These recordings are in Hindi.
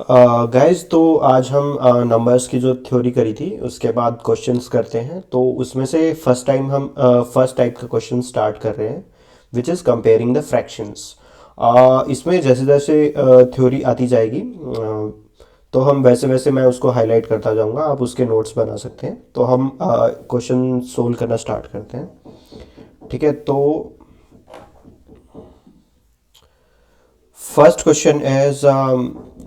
गाइस, तो आज हम नंबर्स की जो थ्योरी करी थी उसके बाद क्वेश्चंस करते हैं। तो उसमें से फर्स्ट टाइम हम फर्स्ट टाइप का क्वेश्चन स्टार्ट कर रहे हैं, which is comparing the fractions. इसमें जैसे जैसे थ्योरी आती जाएगी, तो हम वैसे वैसे मैं उसको हाईलाइट करता जाऊंगा, आप उसके नोट्स बना सकते हैं। तो हम क्वेश्चन सोल्व करना स्टार्ट करते हैं। ठीक है, तो फर्स्ट क्वेश्चन इज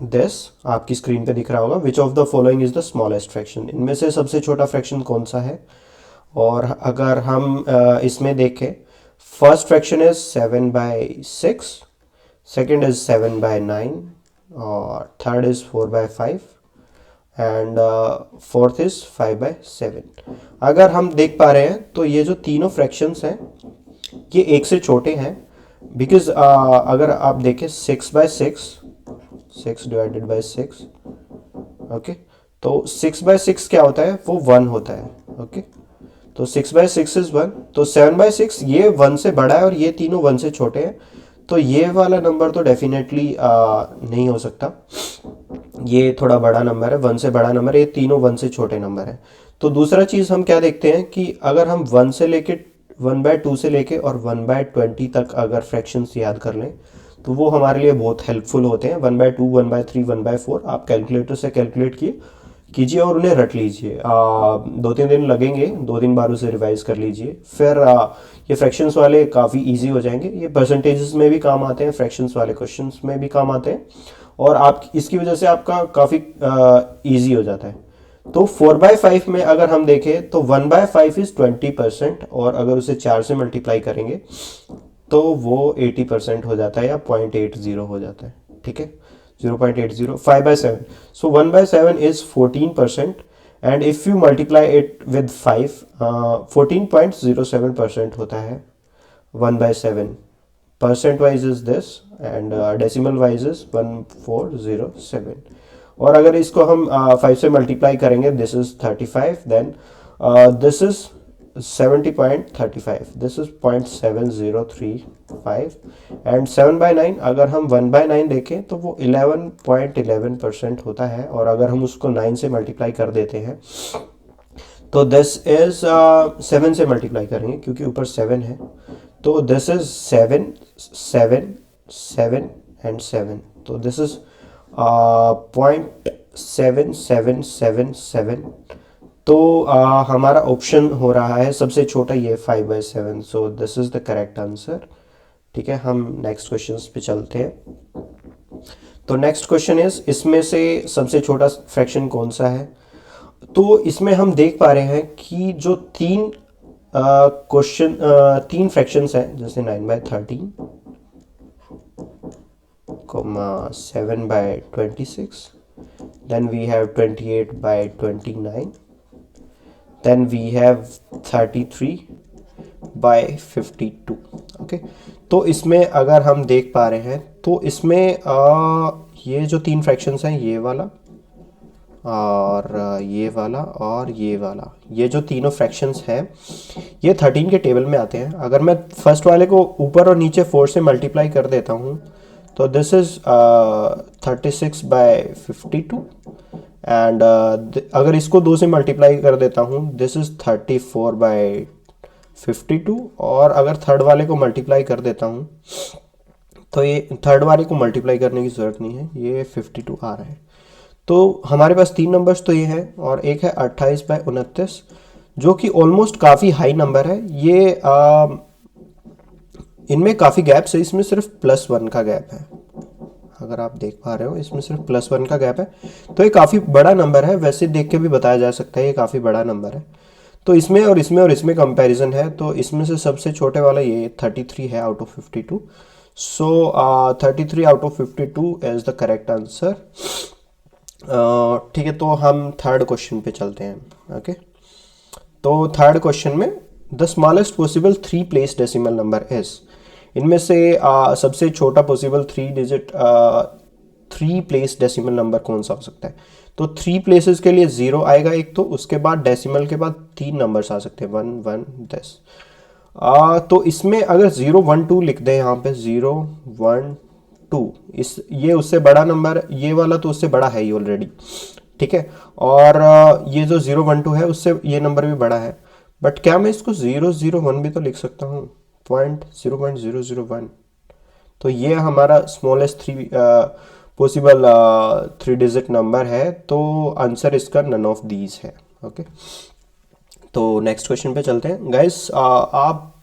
दिस। आपकी स्क्रीन पे दिख रहा होगा, which of the following is the smallest fraction. इनमें से सबसे छोटा फ्रैक्शन कौन सा है। और अगर हम इसमें देखें, first fraction is 7/6, second is 7/9, और third is 4/5, and fourth is 5/7। अगर हम देख पा रहे हैं तो ये जो तीनों फ्रैक्शंस हैं ये एक से छोटे हैं। बिकॉज अगर आप देखें 6/6, 6/6, ओके, तो 6/6 क्या होता है, वो 1 होता है। ओके, तो 6/6 इज 1, तो 7/6 ये 1 से बड़ा है और ये तीनों 1 से छोटे हैं। तो ये वाला नंबर तो डेफिनेटली नहीं हो सकता। ये थोड़ा बड़ा नंबर है, 1 से बड़ा नंबर है, ये तीनों 1 से छोटे नंबर है। तो दूसरा चीज़ हम क्या देखते हैं कि अगर हम 1 से लेके 1/2 से लेके और 1/20 तक अगर फ्रैक्शंस याद कर लें तो वो हमारे लिए बहुत हेल्पफुल होते हैं। 1/2, 1/3, 1/4 आप कैलकुलेटर से कैलकुलेट कीजिए और उन्हें रट लीजिए। 2-3 दिन लगेंगे, 2 दिन बाद उसे रिवाइज कर लीजिए। फिर ये फ्रैक्शंस वाले काफ़ी इजी हो जाएंगे। ये परसेंटेजेस में भी काम आते हैं, फ्रैक्शंस वाले क्वेश्चंस में भी काम आते हैं, और आप इसकी वजह से आपका काफ़ी इजी हो जाता है। तो 4/5 में अगर हम देखें तो 1/5 इज 20%, और अगर उसे 4 से मल्टीप्लाई करेंगे तो वो 80% हो जाता है, या 0.80 हो जाता है। ठीक है, 0.80, 5/7, so 1/7 is 14%, and if you multiply it with 5, 14.07% होता है 1/7। Percent wise is this, and decimal wise is 1407। और अगर इसको हम 5 से मल्टीप्लाई करेंगे, this is 35, then this is 70.35, this is 0.7035, and 7/9 अगर हम 1/9 देखें तो वो 11.11% होता है। और अगर हम उसको 9 से मल्टीप्लाई कर देते हैं तो दिस इज 7 से मल्टीप्लाई करेंगे क्योंकि ऊपर 7 है, तो दिस इज 7, 7, 7 एंड 7, तो दिस इज 0.7777। तो हमारा ऑप्शन हो रहा है सबसे छोटा ये 5/7, so this is the correct answer. ठीक है, हम नेक्स्ट क्वेश्चन पे चलते हैं। तो नेक्स्ट क्वेश्चन इज, इसमें से सबसे छोटा फ्रैक्शन कौन सा है। तो इसमें हम देख पा रहे हैं कि जो तीन फ्रैक्शंस हैं, जैसे 9/13, 7/26, then we have 28/29, then we have 33/52। Okay, तो इसमें अगर हम देख पा रहे हैं तो इसमें ये जो तीन फ्रैक्शंस हैं, ये वाला और ये वाला और ये वाला, ये जो तीनों फ्रैक्शंस हैं ये 13 के टेबल में आते हैं। अगर मैं फर्स्ट वाले को ऊपर और नीचे 4 से मल्टीप्लाई कर देता हूँ तो दिस इज 36/52, एंड अगर इसको 2 से मल्टीप्लाई कर देता हूँ, दिस इज 34/52, और अगर थर्ड वाले को मल्टीप्लाई कर देता हूँ तो ये थर्ड वाले को मल्टीप्लाई करने की ज़रूरत नहीं है, ये 52 आ रहा है। तो हमारे पास तीन नंबर्स तो ये हैं, और एक है 28/29, जो कि ऑलमोस्ट काफ़ी हाई नंबर है। ये इनमें काफ़ी गैप्स है, इसमें सिर्फ +1 का गैप है। अगर आप देख पा रहे हो, इसमें सिर्फ +1 का गैप है, तो ये काफ़ी बड़ा नंबर है। वैसे देख के भी बताया जा सकता है ये काफ़ी बड़ा नंबर है। तो इसमें और इसमें और इसमें कंपैरिजन है, तो इसमें से सबसे छोटे वाला ये 33 है out of 52। So 33 out of 52 is the correct answer. ठीक है, तो हम थर्ड क्वेश्चन पे चलते हैं। ओके, तो थर्ड क्वेश्चन में, the smallest possible 3 place decimal number is. इनमें से सबसे छोटा पॉसिबल 3 प्लेस डेसिमल नंबर कौन सा हो सकता है। तो 3 प्लेसेस के लिए 0 आएगा एक, तो उसके बाद डेसिमल के बाद 3 नंबर्स आ सकते हैं, 1, 1, 10। तो इसमें अगर 0, 1, 2 लिख दें यहाँ पे, 0, 1, 2, इस ये उससे बड़ा नंबर, ये वाला तो उससे बड़ा है ही ऑलरेडी, ठीक है। और ये जो 012 है उससे ये नंबर भी बड़ा है, बट क्या मैं इसको 001 भी तो लिख सकता हूँ, 0.001। तो ये हमारा smallest three possible 3 digit number है, तो आंसर इसका नन ऑफ दीज है। ओके, तो नेक्स्ट क्वेश्चन पे चलते हैं गाइस। आप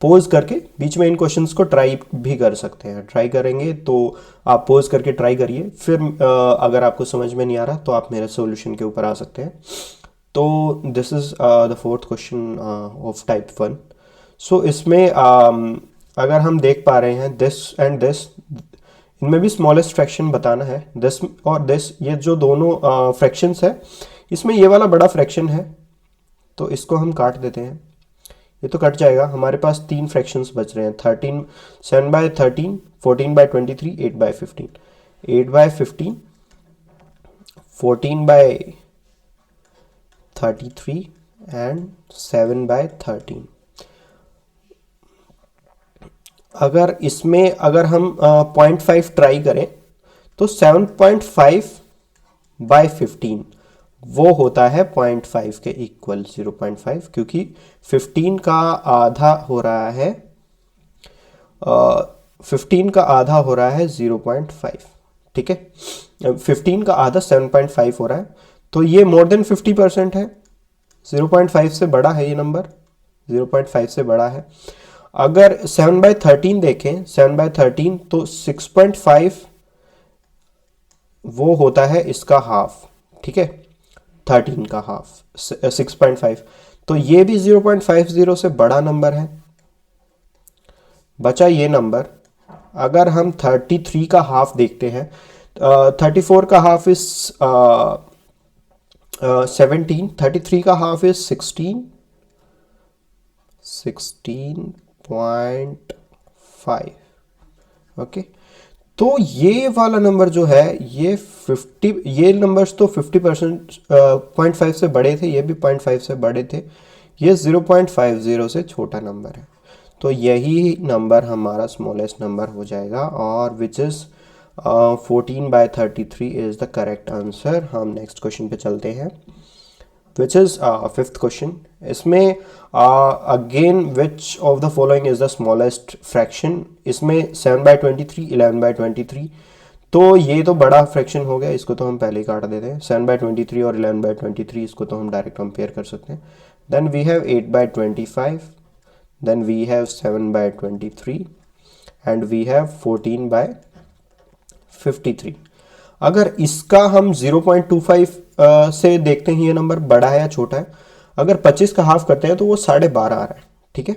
पोज करके बीच में इन क्वेश्चंस को ट्राई भी कर सकते हैं, ट्राई करेंगे तो आप पोज करके ट्राई करिए, फिर अगर आपको समझ में नहीं आ रहा तो आप मेरे सॉल्यूशन के ऊपर आ सकते हैं। तो this is the fourth question of type 1। सो इसमें अगर हम देख पा रहे हैं दिस एंड दिस, इनमें भी स्मॉलेस्ट फ्रैक्शन बताना है, दिस और दिस, ये जो दोनों फ्रैक्शंस है, इसमें ये वाला बड़ा फ्रैक्शन है, तो इसको हम काट देते हैं, ये तो कट जाएगा। हमारे पास 3 फ्रैक्शंस बच रहे हैं, 7/13, 14/23, 8/15, 8/15, 14/33 एंड 7/13। अगर इसमें अगर हम 0.5 ट्राई करें तो 7.5/15 वो होता है 0.5 के इक्वल, 0.5, क्योंकि 15 का आधा हो रहा है 15 का आधा हो रहा है 0.5, ठीक है। 15 का आधा 7.5 हो रहा है, तो ये मोर देन 50% है, 0.5 से बड़ा है ये नंबर, 0.5 से बड़ा है। अगर 7/13 देखें, 7/13 तो 6.5 वो होता है इसका हाफ, ठीक है, 13 का हाफ 6.5, तो ये भी 0.50 से बड़ा नंबर है। बचा ये नंबर, अगर हम 33 का हाफ देखते हैं, 34 का हाफ इज 17, 33 का हाफ इज 16.5। ओके, तो ये वाला नंबर जो है ये 50, ये नंबर्स तो 50% 0.5 से बड़े थे, ये भी 0.5 से बड़े थे, ये 0.50 से छोटा नंबर है, तो यही नंबर हमारा स्मॉलेस्ट नंबर हो जाएगा, और which is 14/33 is the correct answer. हम नेक्स्ट क्वेश्चन पे चलते हैं, विच इज़ फिफ्थ क्वेश्चन। इसमें again which of the following is the smallest fraction, इसमें 7/23, 11/23, तो ये तो बड़ा फ्रैक्शन हो गया, इसको तो हम पहले ही काट देते हैं, 7/23 और 11/23 इसको तो हम डायरेक्ट कंपेयर कर सकते हैं। Then we have 8/25, then we have 7/23 and we have 14/53। अगर इसका हम 0.25 से देखते हैं ये नंबर बड़ा है या छोटा है, अगर 25 का हाफ करते हैं तो वो 12.5 आ रहा है, ठीक है।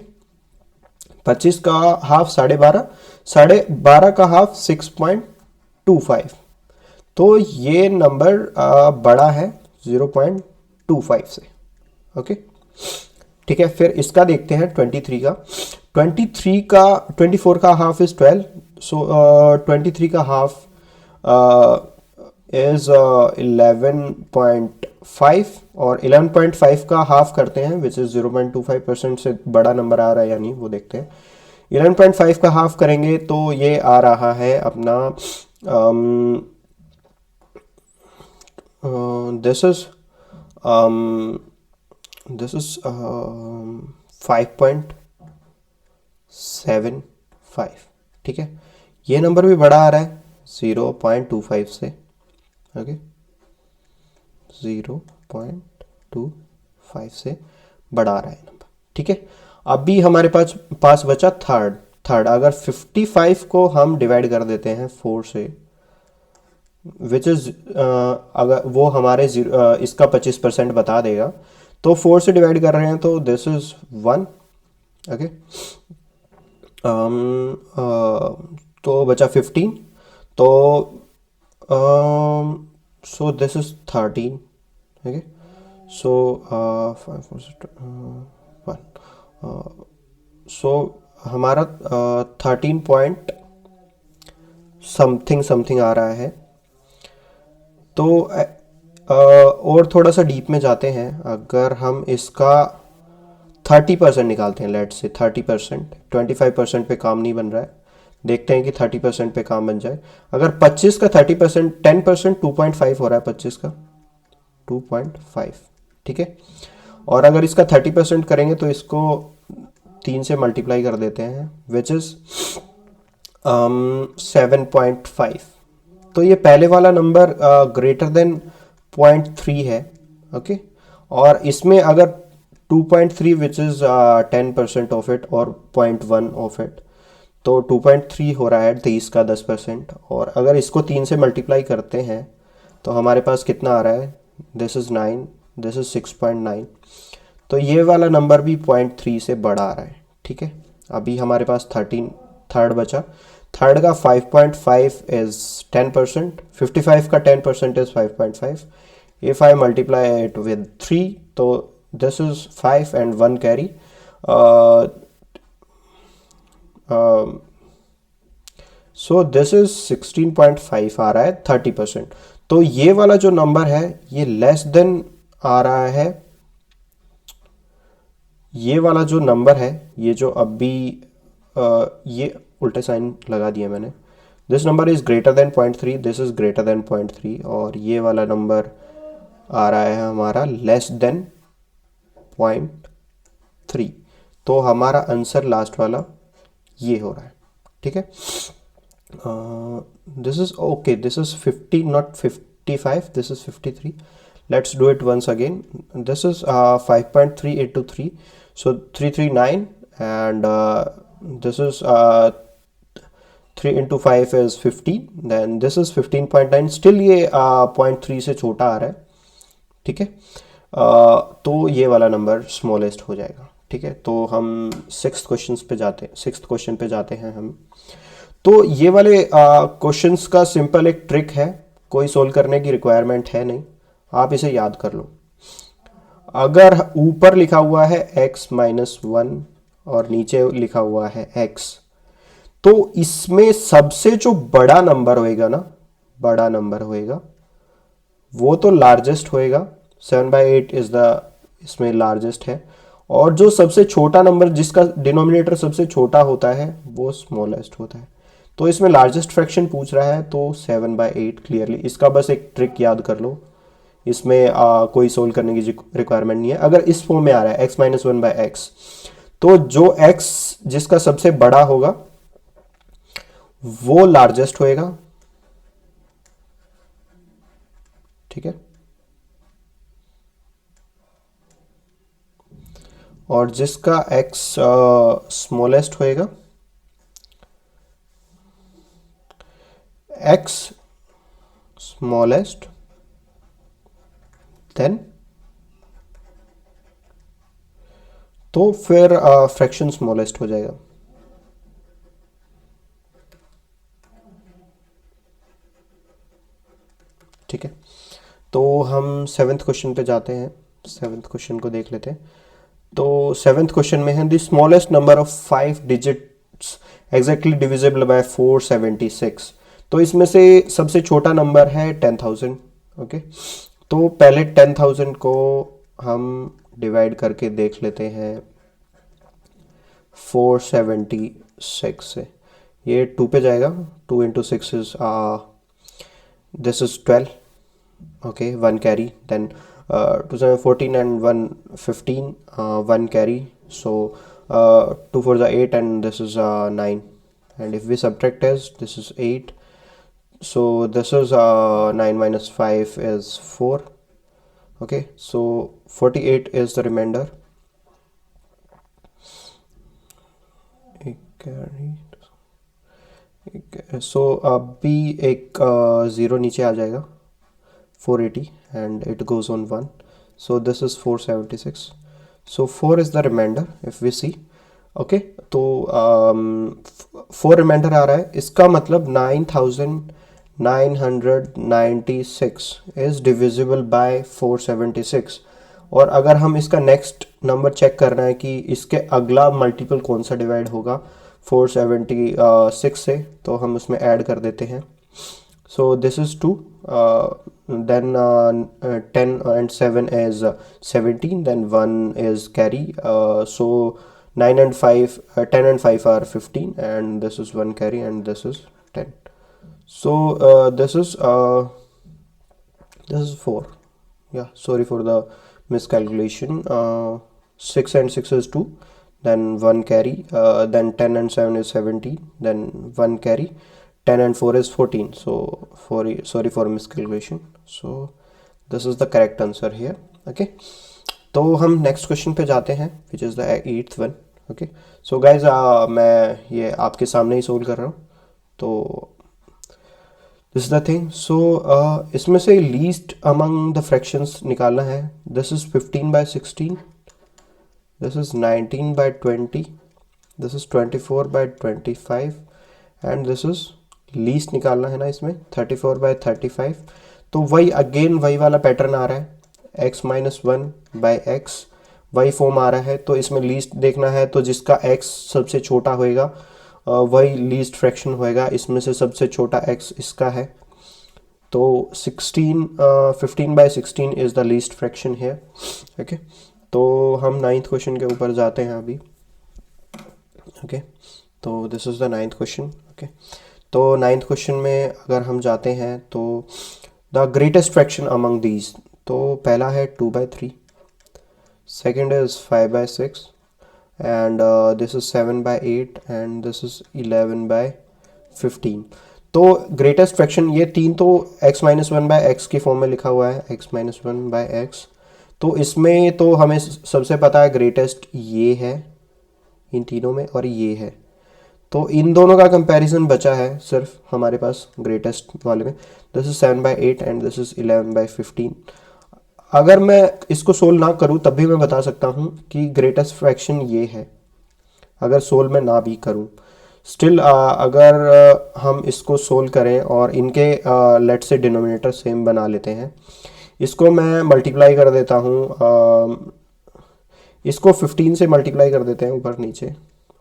25 का हाफ 12.5, 12.5 का हाफ 6.25, तो ये नंबर बड़ा है 0.25 से। ओके, ठीक है। फिर इसका देखते हैं 23 का, 24 का हाफ इज 12, सो 23 का हाफ इज 11.5, और 11.5 का हाफ करते हैं विच इज 0.25% से बड़ा नंबर आ रहा है या नहीं वो देखते हैं। 11.5 का हाफ करेंगे तो ये आ रहा है अपना दिस इज 5.75, ठीक है। ये नंबर भी बड़ा आ रहा है 0.25 से, ओके, 0.25 से बड़ा आ रहा है नंबर, ठीक है। अभी हमारे पास बचा थर्ड। अगर 55 को हम डिवाइड कर देते हैं 4 से, विच इज अगर वो हमारे इसका 25% बता देगा, तो 4 से डिवाइड कर रहे हैं तो दिस इज 1, ओके। तो बचा 15, तो so this is 13, okay, so 5 1, so हमारा 13 पॉइंट समथिंग आ रहा है। तो और थोड़ा सा डीप में जाते हैं, अगर हम इसका 30% निकालते हैं, लेट से 30%, 25% पे काम नहीं बन रहा है, देखते हैं कि 30% पे काम बन जाए। अगर 25 का 30%, 10% 2.5 हो रहा है 25 का 2.5, ठीक है। और अगर इसका 30% करेंगे तो इसको 3 से मल्टीप्लाई कर देते हैं, विच इज़ 7.5। तो ये पहले वाला नंबर ग्रेटर देन 0.3 है, ओके। और इसमें अगर 2.3 विच इज़ 10% ऑफ इट और 0.1 ऑफ इट, तो 2.3 हो रहा है 30 का 10%। और अगर इसको 3 से मल्टीप्लाई करते हैं तो हमारे पास कितना आ रहा है, दिस इज़ 9, दिस इज़ 6.9। तो ये वाला नंबर भी 0.3 से बड़ा आ रहा है, ठीक है। अभी हमारे पास 13 थर्ड बचा। थर्ड का 5.5 इज 10%, 55 का 10% is 5.5। If I multiply it with 3, तो this is 5 and 1 carry. So this is 16.5 आ रहा है 30%। तो ये वाला जो नंबर है ये लेस देन आ रहा है, ये वाला जो नंबर है, ये जो अभी ये उल्टे साइन लगा दिया मैंने। This number is greater than 0.3, this is greater than 0.3, और ये वाला नंबर आ रहा है हमारा लेस देन 0.3। तो हमारा आंसर लास्ट वाला ये हो रहा है, ठीक है। This is okay, this is 50, not 55, this is 53. Let's do it once again. This is 5.3 into 3, so 339, and this is 3 into 5 is 15, then this is 15.9, still ये 0.3 से छोटा आ रहा है, ठीक है। तो ये वाला नंबर स्मॉलेस्ट हो जाएगा, ठीक है। तो हम सिक्स्थ क्वेश्चन पे जाते हैं हम। तो ये वाले क्वेश्चंस का सिंपल एक ट्रिक है, कोई सोल्व करने की रिक्वायरमेंट है नहीं, आप इसे याद कर लो। अगर ऊपर लिखा हुआ है x-1 और नीचे लिखा हुआ है x, तो इसमें सबसे जो बड़ा नंबर होएगा ना, बड़ा नंबर होएगा वो तो लार्जेस्ट होएगा। 7/8 इज द इसमें लार्जेस्ट है। और जो सबसे छोटा नंबर जिसका डिनोमिनेटर सबसे छोटा होता है वो स्मॉलेस्ट होता है। तो इसमें लार्जेस्ट फ्रैक्शन पूछ रहा है, तो 7/8 क्लियरली। इसका बस एक ट्रिक याद कर लो, इसमें कोई सोल्व करने की रिक्वायरमेंट नहीं है। अगर इस फॉर्म में आ रहा है x-1/x, तो जो x जिसका सबसे बड़ा होगा वो लार्जेस्ट होएगा, ठीक है। और जिसका x स्मॉलेस्ट होएगा, x स्मॉलेस्ट देन, तो फिर फ्रैक्शन स्मॉलेस्ट हो जाएगा, ठीक है। तो हम सेवेंथ क्वेश्चन पे जाते हैं, सेवेंथ क्वेश्चन को देख लेते हैं। तो सेवेंथ क्वेश्चन में है the smallest number of 5 digits exactly divisible by 476। तो इसमें से सबसे छोटा नंबर है 10,000, ओके। तो पहले 10,000 को हम डिवाइड करके देख लेते हैं 476 से। ये 2 पे जाएगा, 2 into 6 is this is 12, okay, 1 carry, then 2 7 14 and 1 15, 1 carry, so 2 4 the 8 and this is 9, and if we subtract as this is 8, so this is 9 minus 5 is 4, okay, so 48 is the remainder. सो अभी एक ज़ीरो नीचे आ जाएगा, 480 and it goes on 1, so this is 476, so 4 is the remainder if we see, okay. तो 4 रिमाइंडर आ रहा है, इसका मतलब 9,996 इज़ डिविजिबल बाय 476। और अगर हम इसका नेक्स्ट नंबर चेक करना है कि इसके अगला मल्टीपल कौन सा डिवाइड होगा 476 से, तो हम उसमें ऐड कर देते हैं। So this is 2, then 10 and 7 is 17, then 1 is carry, so 9 and 5, 10 and 5 are 15, and this is 1 carry, and this is 10. So this is 4. Yeah, sorry for the miscalculation. 6 and 6 is 2, then 1 carry, then 10 and 7 is 17, then 1 carry, 10 and 4 is 14. So sorry for miscalculation. So this is the correct answer here. Okay, तो हम नेक्स्ट क्वेश्चन पे जाते हैं, which is the 8th one. Okay, so guys मैं ये आपके सामने ही सोल्व कर रहा हूँ. तो दिस इज द थिंग. सो इसमें से लीस्ट अमंग द फ्रैक्शंस निकालना है. This is 15/16, this is 19/20, this is 24/25, and this is least निकालना है ना इसमें 34/35. तो वही अगेन वही वाला पैटर्न आ रहा है, x-1/x वही फॉर्म आ रहा है. तो इसमें लीस्ट देखना है, तो जिसका x सबसे छोटा होएगा वही लीस्ट फ्रैक्शन होएगा. इसमें से सबसे छोटा x इसका है. तो 15/16 इज़ द लीस्ट फ्रैक्शन है. ओके, तो हम 9th क्वेश्चन के ऊपर जाते हैं अभी. ओके, तो this is the 9th question. Okay, तो 9th क्वेश्चन में अगर हम जाते हैं तो the greatest fraction among these. तो पहला है 2/3, second is 5/6, and this is 7/8, and this is 11/15. तो ग्रेटेस्ट फ्रैक्शन ये तीन तो x-1/x की फॉर्म में लिखा हुआ है, x-1/x. तो इसमें तो हमें सबसे पता है ग्रेटेस्ट ये है इन तीनों में, और ये है. तो इन दोनों का कंपैरिजन बचा है सिर्फ हमारे पास ग्रेटेस्ट वाले में. This is 7/8 and this is 11/15. अगर मैं इसको सोल्व ना करूं तब भी मैं बता सकता हूं कि ग्रेटेस्ट फ्रैक्शन ये है, अगर सोल्व मैं ना भी करूं. स्टिल अगर हम इसको सोल्व करें और इनके लेट से डिनोमिनेटर सेम बना लेते हैं, इसको मैं मल्टीप्लाई कर देता हूं, इसको 15 से मल्टीप्लाई कर देते हैं ऊपर नीचे,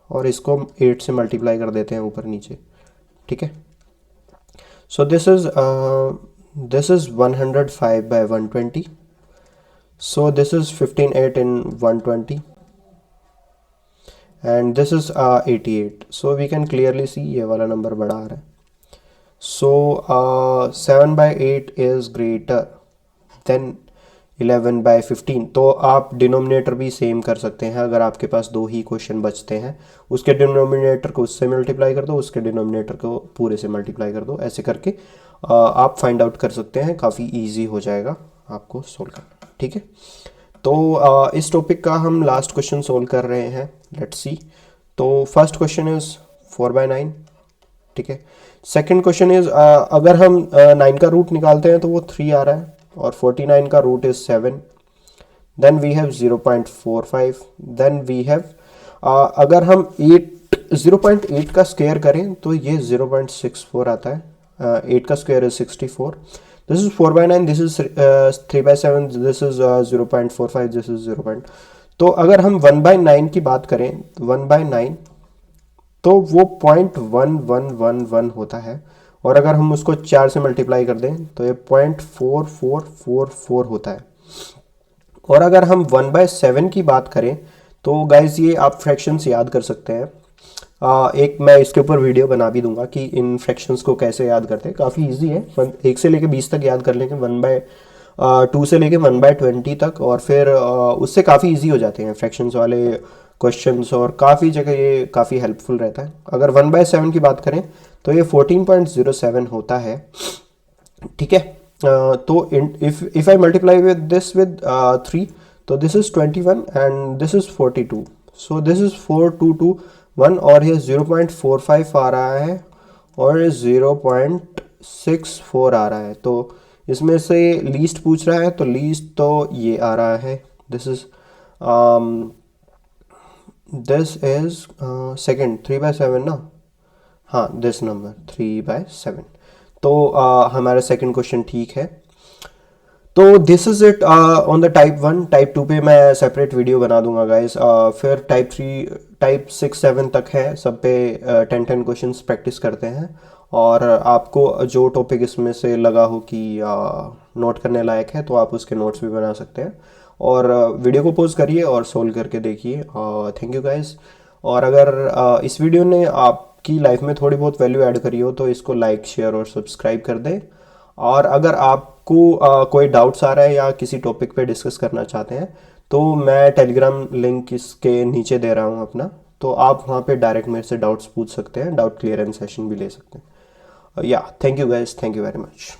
और इसको 8 से मल्टीप्लाई कर देते हैं ऊपर नीचे. ठीक है, so this is 105/120. So this is 15/8 in 120, and this is 88. So we can clearly see ये वाला नंबर बड़ा आ रहा है. So 7/8 is greater than 11/15. तो आप डिनोमिनेटर भी सेम कर सकते हैं. अगर आपके पास दो ही क्वेश्चन बचते हैं, उसके डिनोमिनेटर को उससे मल्टीप्लाई कर दो, उसके डिनोमिनेटर को पूरे से मल्टीप्लाई कर दो. ऐसे करके आप फाइंड आउट कर सकते हैं. काफ़ी इजी हो जाएगा आपको सोल्व करना. ठीक है, तो इस टॉपिक का हम लास्ट क्वेश्चन सोल्व कर रहे हैं. Let's see. तो फर्स्ट क्वेश्चन इज 4/9. ठीक है, सेकंड क्वेश्चन इज अगर हम 9 का रूट निकालते हैं तो वो 3 आ रहा है, और 49 का root is 7. Then we have 0.45. Then we have अगर हम 0.8 का स्क्वायर करें तो ये 0.64 आता है. 8 का square is 64. This is 4/9, this is 3/7, this is 0.45, this is 0. तो अगर हम 1/9 की बात करें, 1/9 तो वो 0.1111 होता है, और अगर हम उसको 4 से मल्टीप्लाई कर दें तो ये 0.4444 होता है. और अगर हम 1/7 की बात करें तो गाइज ये आप फ्रैक्शंस याद कर सकते हैं. एक मैं इसके ऊपर वीडियो बना भी दूंगा कि इन फ्रैक्शंस को कैसे याद करते हैं. काफ़ी इजी है, 1 से लेके 20 तक याद कर लेंगे, 1/2 से लेके 1/20 तक, और फिर उससे काफ़ी इजी हो जाते हैं फ्रैक्शंस वाले क्वेश्चंस, और काफ़ी जगह ये काफ़ी हेल्पफुल रहता है. अगर 1/7 की बात करें तो ये 14.07 होता है. ठीक है, तो if I multiply with this with 3, तो this is 21 and this is 42. So this is 4221, और ये 0.45 आ रहा है, और 0.64 आ रहा है. तो इसमें से लीस्ट पूछ रहा है, तो लीस्ट तो ये आ रहा है. दिस इज सेकेंड 3/7 ना. हाँ, दिस नंबर 3/7. तो हमारा सेकंड क्वेश्चन ठीक है. तो this is it on the type 1. Type 2 पे मैं सेपरेट वीडियो बना दूंगा गाइस. फिर टाइप 3, टाइप 6, 7 तक है, सब पे 10 क्वेश्चंस प्रैक्टिस करते हैं. और आपको जो टॉपिक इसमें से लगा हो कि नोट करने लायक है, तो आप उसके नोट्स भी बना सकते हैं. और वीडियो को पॉज करिए और सोल्व करके देखिए। Thank you guys. और अगर इस वीडियो ने आपकी लाइफ में थोड़ी बहुत वैल्यू ऐड करी हो तो इसको लाइक शेयर और सब्सक्राइब कर दें। और अगर आपको कोई डाउट्स आ रहा है या किसी टॉपिक पे डिस्कस करना चाहते हैं तो मैं टेलीग्राम लिंक इसके नीचे दे रहा हूँ अपना, तो आप वहाँ पे डायरेक्ट मेरे से डाउट्स पूछ सकते हैं, डाउट क्लियरेंस सेशन भी ले सकते हैं। या thank you guys, thank you very much.